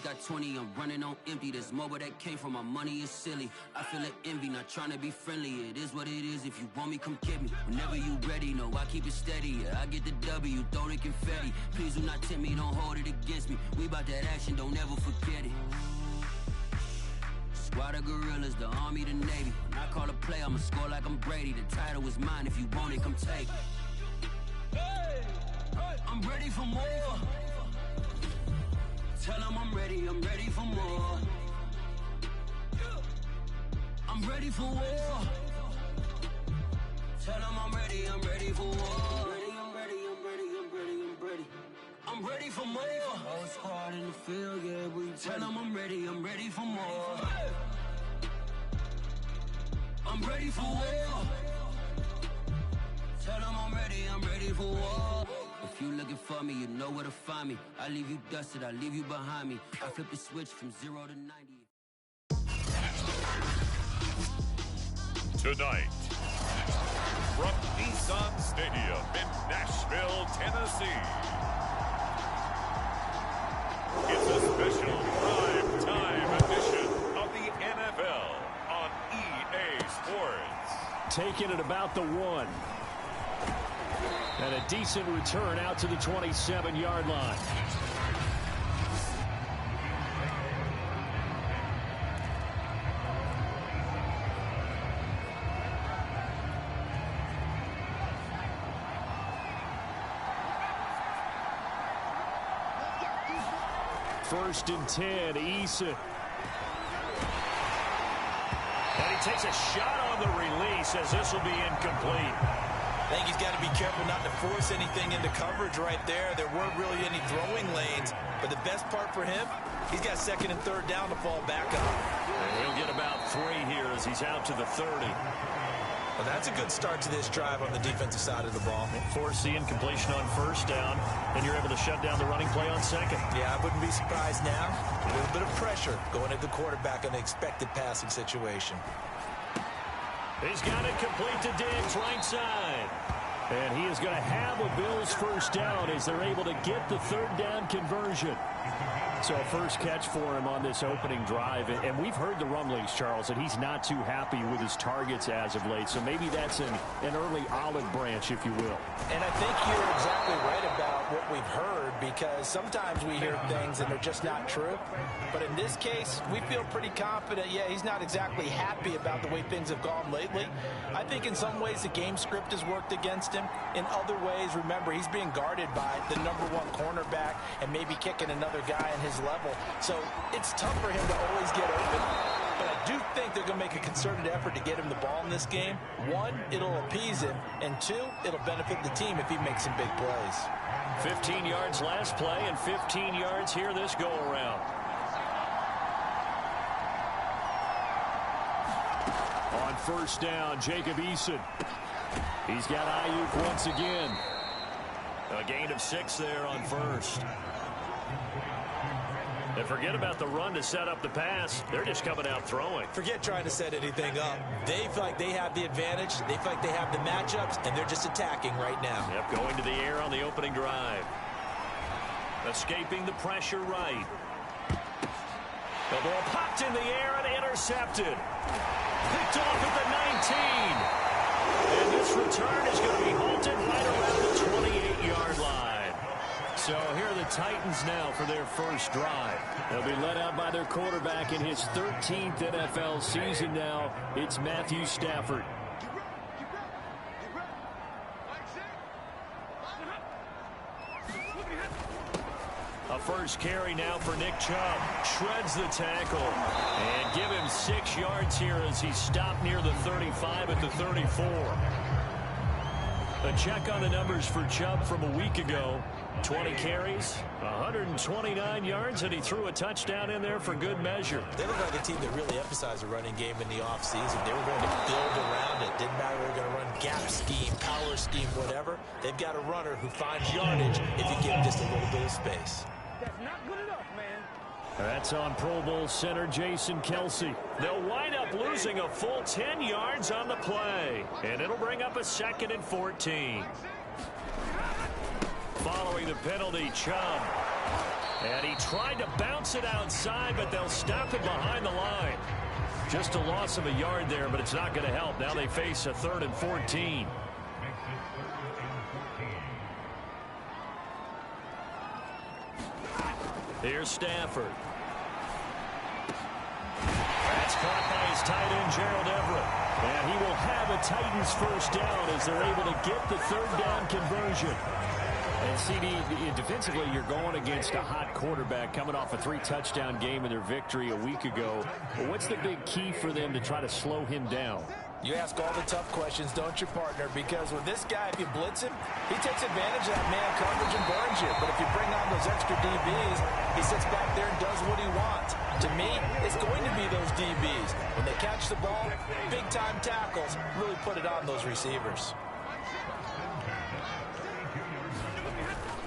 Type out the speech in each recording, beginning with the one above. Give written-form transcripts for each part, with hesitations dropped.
got 20, I'm running on empty. There's more where that came from, my money is silly. I feel it envy, not trying to be friendly. It is what it is, if you want me, come get me. Whenever you ready, no, I keep it steady. Yeah, I get the W, throw the confetti. Please do not tempt me, don't hold it against me. We about that action, don't ever forget it. Squad of gorillas, the army, the navy. When I call a play, I'ma score like I'm Brady. The title is mine, if you want it, come take it. I'm ready for more. Tell them I'm ready for more. I'm ready for war. Tell them I'm ready for war. I'm ready for more. Whole squad in the field, yeah, we tell them I'm ready for more. I'm ready for war. Tell them I'm ready for war. If you looking for me, you know where to find me. I leave you dusted, I leave you behind me. I flip the switch from 0 to 90. Tonight, from Nissan Stadium in Nashville, Tennessee, it's a special prime-time edition of the NFL on EA Sports. Taking it about the 1. And a decent return out to the 27-yard line. First and 10, Eason. And he takes a shot on the release as this will be incomplete. I think he's got to be careful not to force anything into coverage right there. There weren't really any throwing lanes, but the best part for him, he's got second and third down to fall back on. And he'll get about 3 here as he's out to the 30. Well, that's a good start to this drive on the defensive side of the ball. Force the incompletion on first down, and you're able to shut down the running play on second. Yeah, I wouldn't be surprised now. A little bit of pressure going at the quarterback in an expected passing situation. He's got it complete to Diggs, right side. And he is going to have a Bills first down as they're able to get the third down conversion. So first catch for him on this opening drive. And we've heard the rumblings, Charles, that he's not too happy with his targets as of late. So maybe that's an early olive branch, if you will. And I think you're exactly right about what we've heard, because sometimes we hear things and they're just not true. But in this case, we feel pretty confident. Yeah, he's not exactly happy about the way things have gone lately. I think in some ways the game script has worked against him. In other ways, remember, he's being guarded by the #1 cornerback and maybe kicking another guy in his level. So it's tough for him to always get open. But I do think they're going to make a concerted effort to get him the ball in this game. 1, it'll appease him. And 2, it'll benefit the team if he makes some big plays. 15 yards last play and 15 yards here this go-around. On first down, Jacob Eason. He's got Ayuk once again. A gain of 6 there on first. And forget about the run to set up the pass. They're just coming out throwing. Forget trying to set anything up. They feel like they have the advantage. They feel like they have the matchups, and they're just attacking right now. Yep, going to the air on the opening drive. Escaping the pressure right. The ball popped in the air and intercepted. Picked off at the 19. And this return is going to be halted right around the 28-yard line. So here are the Titans now for their first drive. They'll be led out by their quarterback in his 13th NFL season now. It's Matthew Stafford. A first carry now for Nick Chubb. Shreds the tackle. And give him 6 yards here as he's stopped near the 35 at the 34. A check on the numbers for Chubb from a week ago. 20 carries, 129 yards, and he threw a touchdown in there for good measure. They look like a team that really emphasized the running game in the offseason. They were going to build around it. Didn't matter if they were going to run gap scheme, power scheme, whatever. They've got a runner who finds yardage if you give him just a little bit of space. That's not good enough, man. That's on Pro Bowl center Jason Kelce. They'll wind up losing a full 10 yards on the play, and it'll bring up a 2nd and 14. Following the penalty, Chubb And he tried to bounce it outside, but they'll stop it behind the line. Just a loss of a yard there, but it's not going to help. Now they face a 3rd and 14. Here's Stafford. That's caught by his tight end, Gerald Everett. And he will have a Titans first down as they're able to get the 3rd down conversion. And CD, defensively, you're going against a hot quarterback coming off a 3-touchdown game in their victory a week ago. But what's the big key for them to try to slow him down? You ask all the tough questions, don't you, partner? Because with this guy, if you blitz him, he takes advantage of that man coverage and burns you. But if you bring on those extra DBs, he sits back there and does what he wants. To me, it's going to be those DBs. When they catch the ball, big-time tackles really put it on those receivers.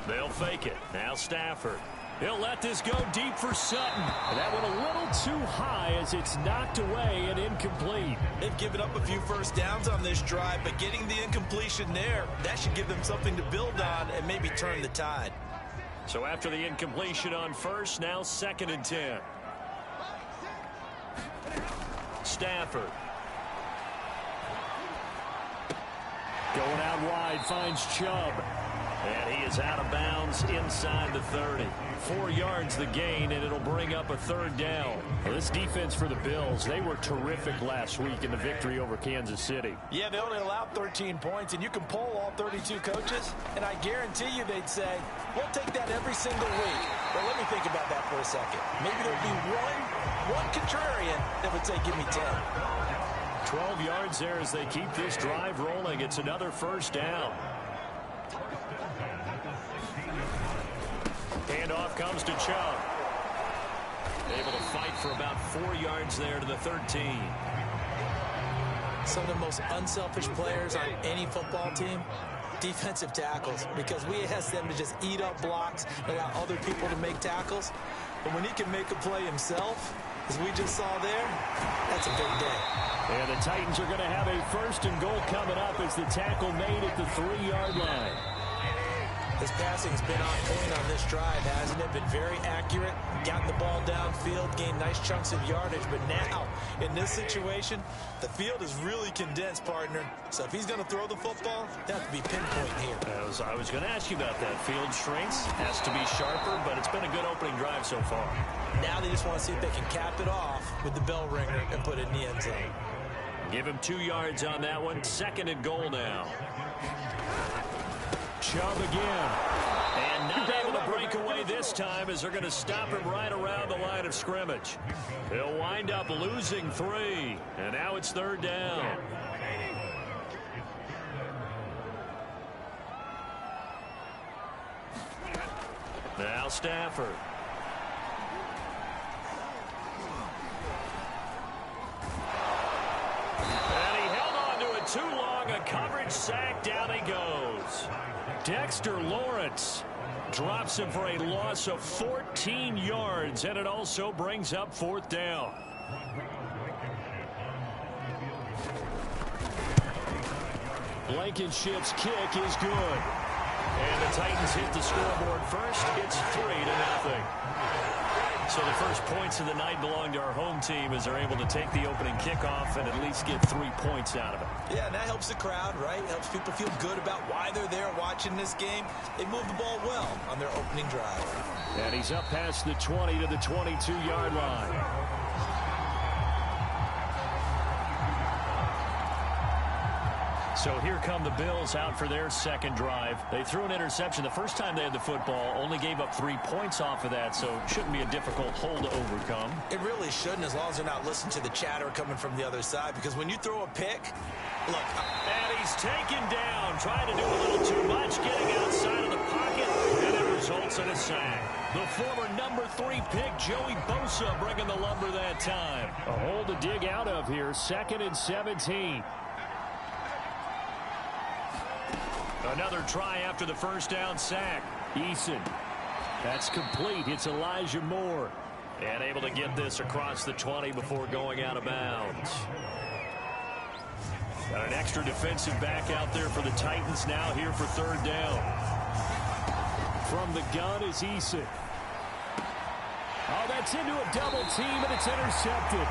They'll fake it. Now Stafford. He'll let this go deep for Sutton. That went a little too high as it's knocked away and incomplete. They've given up a few first downs on this drive, but getting the incompletion there, that should give them something to build on and maybe turn the tide. So after the incompletion on first, now 2nd and 10. Stafford. Going out wide, finds Chubb. And he is out of bounds inside the 30. 4 yards the gain, and it'll bring up a 3rd down. Well, this defense for the Bills, they were terrific last week in the victory over Kansas City. Yeah, they only allowed 13 points, and you can poll all 32 coaches, and I guarantee you they'd say, we'll take that every single week. But let me think about that for a second. Maybe there'd be one contrarian that would say, give me 10. 12 yards there as they keep this drive rolling. It's another first down. Handoff comes to Chubb. Able to fight for about 4 yards there to the 13. Some of the most unselfish players on any football team, defensive tackles, because we ask them to just eat up blocks and allow other people to make tackles. But when he can make a play himself, as we just saw there, that's a big day. And the Titans are going to have a 1st and goal coming up as the tackle made at the 3-yard line. His passing's been on point on this drive, hasn't it? Been very accurate, gotten the ball downfield, gained nice chunks of yardage. But now, in this situation, the field is really condensed, partner. So if he's going to throw the football, they have to be pinpoint here. I was going to ask you about that. Field shrinks, has to be sharper, but it's been a good opening drive so far. Now they just want to see if they can cap it off with the bell ringer and put it in the end zone. Give him 2 yards on that one. 2nd and goal now. Chubb again. And not able to break away this time as they're going to stop him right around the line of scrimmage. He'll wind up losing 3. And now it's 3rd down. Now Stafford. And he held on to it too long. A coverage sack. Down he goes. Dexter Lawrence drops him for a loss of 14 yards, and it also brings up 4th down. Blankenship's kick is good. And the Titans hit the scoreboard first. It's 3-0. So the first points of the night belong to our home team as they're able to take the opening kickoff and at least get 3 points out of it. Yeah, and that helps the crowd, right? Helps people feel good about why they're there watching this game. They move the ball well on their opening drive. And he's up past the 20 to the 22-yard line. So here come the Bills out for their 2nd drive. They threw an interception the first time they had the football, only gave up 3 points off of that, so it shouldn't be a difficult hole to overcome. It really shouldn't, as long as they're not listening to the chatter coming from the other side, because when you throw a pick, look. And he's taken down, trying to do a little too much, getting outside of the pocket, and it results in a sack. The former number 3 pick, Joey Bosa, bringing the lumber that time. A hole to dig out of here, 2nd and 17. Another try after the first down sack. Eason. That's complete. It's Elijah Moore. And able to get this across the 20 before going out of bounds. Got an extra defensive back out there for the Titans now here for 3rd down. From the gun is Eason. Oh, that's into a double team, and it's intercepted.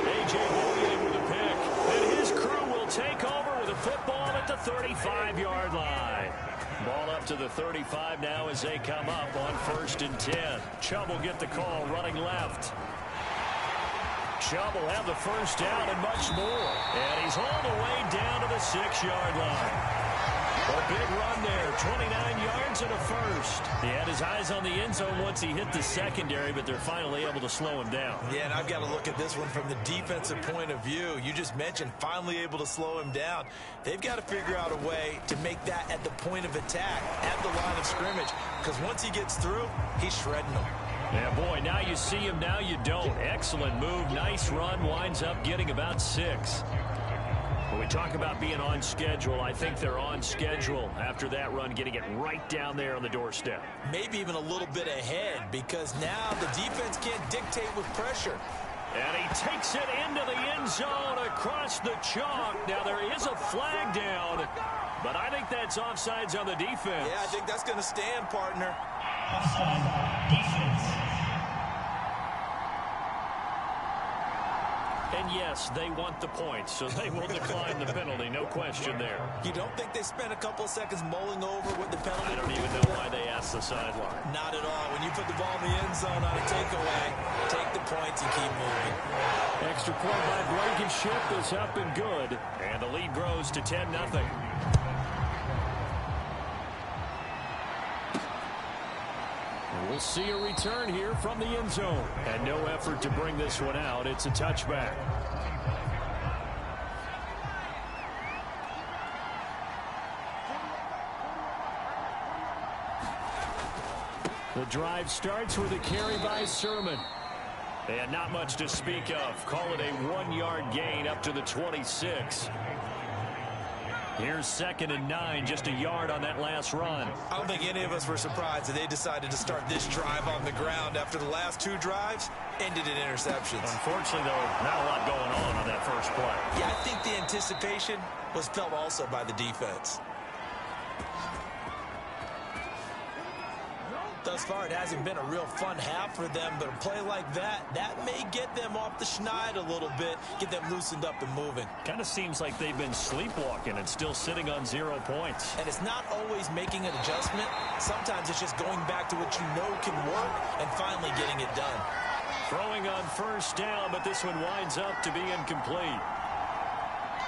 A.J. Bouye with a pick. And his crew will take over with the football at the 35-yard line. Ball up to the 35 now as they come up on 1st and 10. Chubb will get the call running left. Chubb will have the first down and much more. And he's all the way down to the 6-yard line. A big run there, 29 yards and a first. He had his eyes on the end zone once he hit the secondary, but they're finally able to slow him down. Yeah, and I've got to look at this one from the defensive point of view. You just mentioned finally able to slow him down. They've got to figure out a way to make that at the point of attack, at the line of scrimmage, because once he gets through, he's shredding them. Yeah, boy, now you see him, now you don't. Excellent move, nice run, winds up getting about 6. When we talk about being on schedule, I think they're on schedule after that run, getting it right down there on the doorstep. Maybe even a little bit ahead, because now the defense can't dictate with pressure. And he takes it into the end zone across the chalk. Now there is a flag down, but I think that's offsides on the defense. Yeah, I think that's going to stand, partner. Offside, defense. And yes, they want the points, so they will decline the penalty, no question there. You don't think they spent a couple of seconds mulling over what the penalty? I don't even know why they asked the sideline. Not at all. When you put the ball in the end zone on a takeaway, take the points and keep moving. Extra point by Blankenship is up and good, and the lead grows to 10-0. We'll see a return here from the end zone. And no effort to bring this one out. It's a touchback. The drive starts with a carry by Sermon. And not much to speak of. Call it a 1-yard gain up to the 26. Here's 2nd and 9, just a yard on that last run. I don't think any of us were surprised that they decided to start this drive on the ground after the last 2 drives ended in interceptions. Unfortunately, though, not a lot going on that first play. Yeah, I think the anticipation was felt also by the defense. Thus far, it hasn't been a real fun half for them, but a play like that may get them off the schneid a little bit, get them loosened up and moving. Kind of seems like they've been sleepwalking and still sitting on 0 points. And it's not always making an adjustment. Sometimes it's just going back to what you know can work and finally getting it done. Throwing on first down, but this one winds up to be incomplete.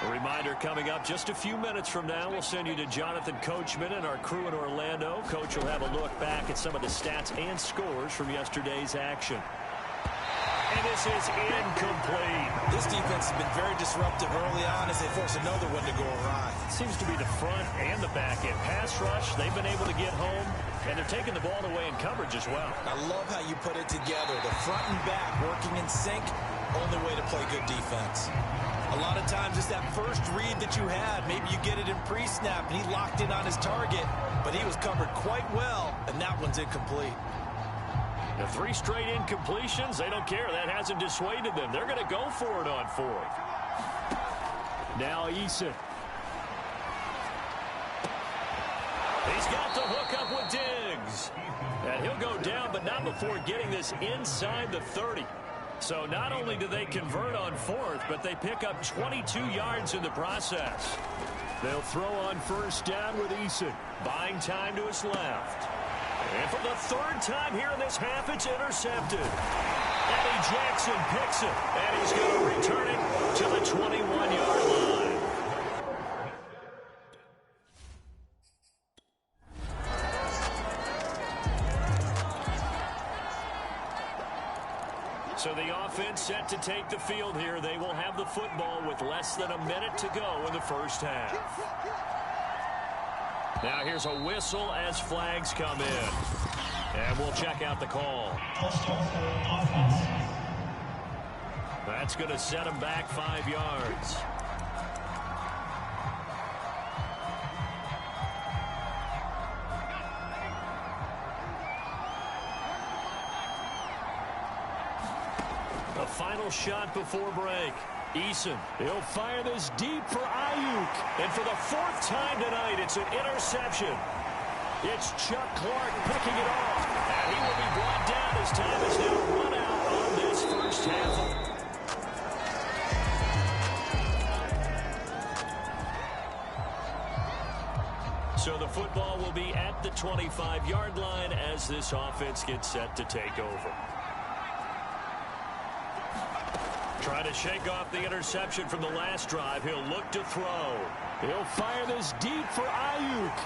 A reminder coming up just a few minutes from now. We'll send you to Jonathan Coachman and our crew in Orlando. Coach will have a look back at some of the stats and scores from yesterday's action. And this is incomplete. This defense has been very disruptive early on as they force another one to go awry. It seems to be the front and the back end. Pass rush, they've been able to get home, and they're taking the ball away in coverage as well. I love how you put it together. The front and back working in sync, only way to play good defense. A lot of times it's that first read that you had. Maybe you get it in pre-snap, and he locked in on his target, but he was covered quite well, and that one's incomplete. The 3 straight incompletions, they don't care. That hasn't dissuaded them. They're going to go for it on 4th. Now Eason. He's got the hook up with Diggs. And he'll go down, but not before getting this inside the 30. So not only do they convert on 4th, but they pick up 22 yards in the process. They'll throw on first down with Eason. Buying time to his left. And for the 3rd time here in this half, it's intercepted. Eddie Jackson picks it, and he's going to return it to the 21-yard line. So the offense set to take the field here. They will have the football with less than a minute to go in the first half. Now here's a whistle as flags come in. And we'll check out the call. That's going to set them back 5 yards. The final shot before break. Eason, he'll fire this deep for Ayuk. And for the 4th time tonight, it's an interception. It's Chuck Clark picking it off. And he will be brought down as time is now run out on this first half. So the football will be at the 25-yard line as this offense gets set to take over. Trying to shake off the interception from the last drive. He'll look to throw. He'll fire this deep for Ayuk.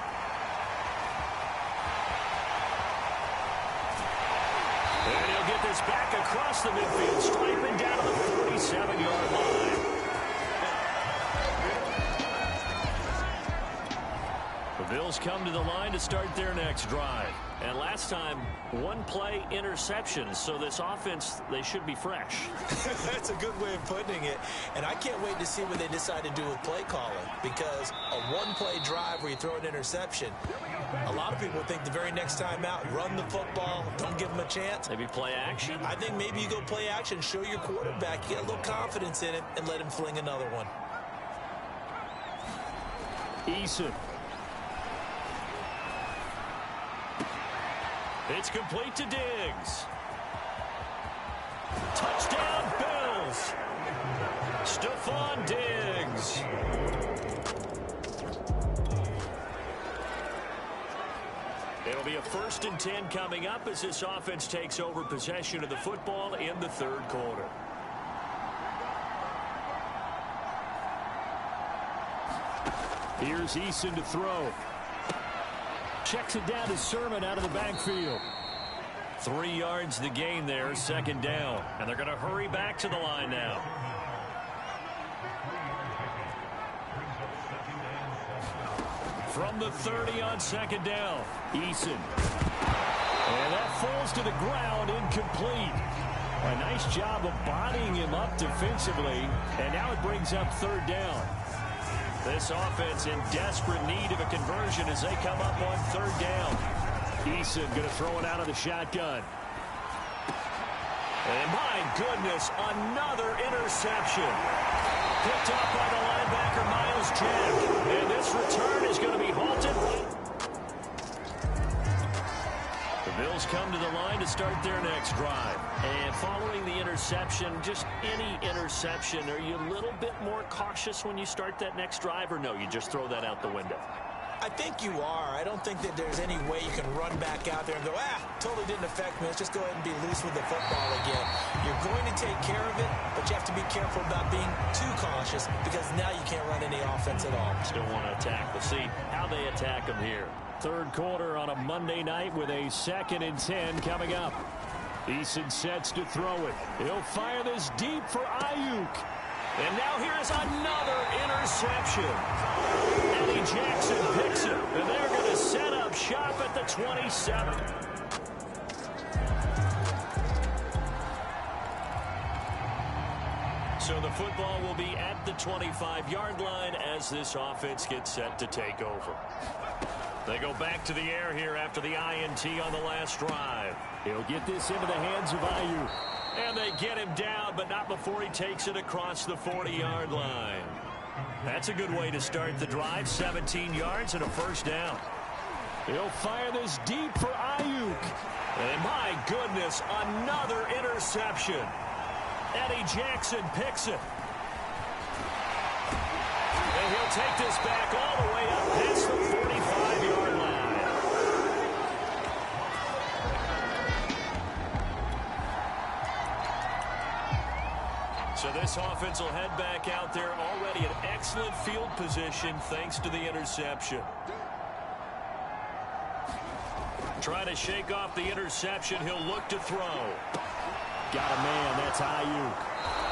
And he'll get this back across the midfield, striping down to the 47-yard line. The Bills come to the line to start their next drive. And last time, one-play interception, so this offense, they should be fresh. That's a good way of putting it. And I can't wait to see what they decide to do with play calling, because a one-play drive where you throw an interception, a lot of people think the very next time out, run the football, don't give them a chance. Maybe play action? I think maybe you go play action, show your quarterback, you get a little confidence in it, and let him fling another one. Eason. It's complete to Diggs. Touchdown, Bills. Stephon Diggs. It'll be a 1st and 10 coming up as this offense takes over possession of the football in the third quarter. Here's Eason to throw. Checks it down to Sermon out of the backfield. 3 yards the gain there, 2nd down. And they're going to hurry back to the line now. From the 30 on 2nd down, Eason. And that falls to the ground, incomplete. A nice job of bodying him up defensively. And now it brings up 3rd down. This offense in desperate need of a conversion as they come up on 3rd down. Eason going to throw it out of the shotgun. And my goodness, another interception. Picked up by the linebacker, Miles Jack. And this return is going to be halted. The Bills come to the line to start their next drive. And following the interception, just any interception, are you a little bit more cautious when you start that next drive, or no, you just throw that out the window? I think you are. I don't think that there's any way you can run back out there and go, totally didn't affect me. Let's just go ahead and be loose with the football again. You're going to take care of it, but you have to be careful about being too cautious because now you can't run any offense at all. Still want to attack. We'll see how they attack them here. Third quarter on a Monday night with a 2nd and 10 coming up. Eason sets to throw it. He'll fire this deep for Ayuk. And now here's another interception. Eddie Jackson picks it. And they're going to set up shop at the 27. So the football will be at the 25-yard line as this offense gets set to take over. They go back to the air here after the INT on the last drive. He'll get this into the hands of Ayuk. And they get him down, but not before he takes it across the 40-yard line. That's a good way to start the drive. 17 yards and a 1st down. He'll fire this deep for Ayuk. And my goodness, another interception. Eddie Jackson picks it. And he'll take this back all the way up past the 45-yard line. So this offense will head back out there, already in excellent field position thanks to the interception. Trying to shake off the interception, he'll look to throw. Got a man, that's Ayuk.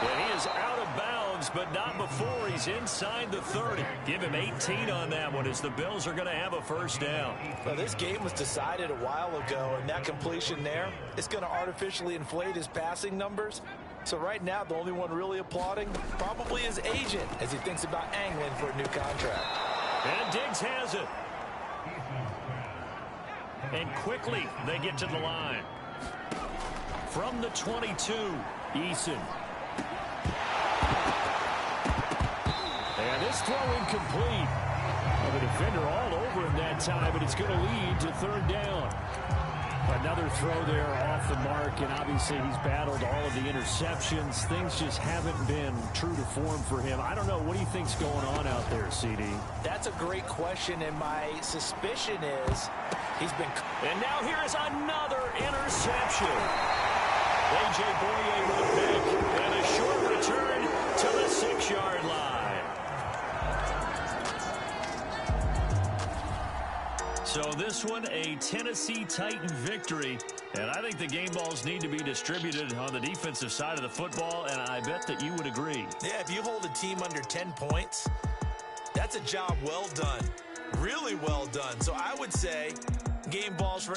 And he is out of bounds, but not before he's inside the 30. Give him 18 on that one as the Bills are going to have a 1st down. Well, this game was decided a while ago, and that completion there, it's going to artificially inflate his passing numbers. So right now, the only one really applauding probably his agent as he thinks about angling for a new contract. And Diggs has it. And quickly, they get to the line. From the 22, Eason. And this throw incomplete. Well, the defender all over him that time, but it's going to lead to 3rd down. Another throw there off the mark, and obviously he's battled all of the interceptions. Things just haven't been true to form for him. I don't know. What do you think's going on out there, CD? That's a great question, and my suspicion is he's been... And now here is another interception. A.J. Boye with a pick and a short return to the 6-yard line. So this one, a Tennessee Titan victory. And I think the game balls need to be distributed on the defensive side of the football, and I bet that you would agree. Yeah, if you hold a team under 10 points, that's a job well done. Really well done. So I would say game balls for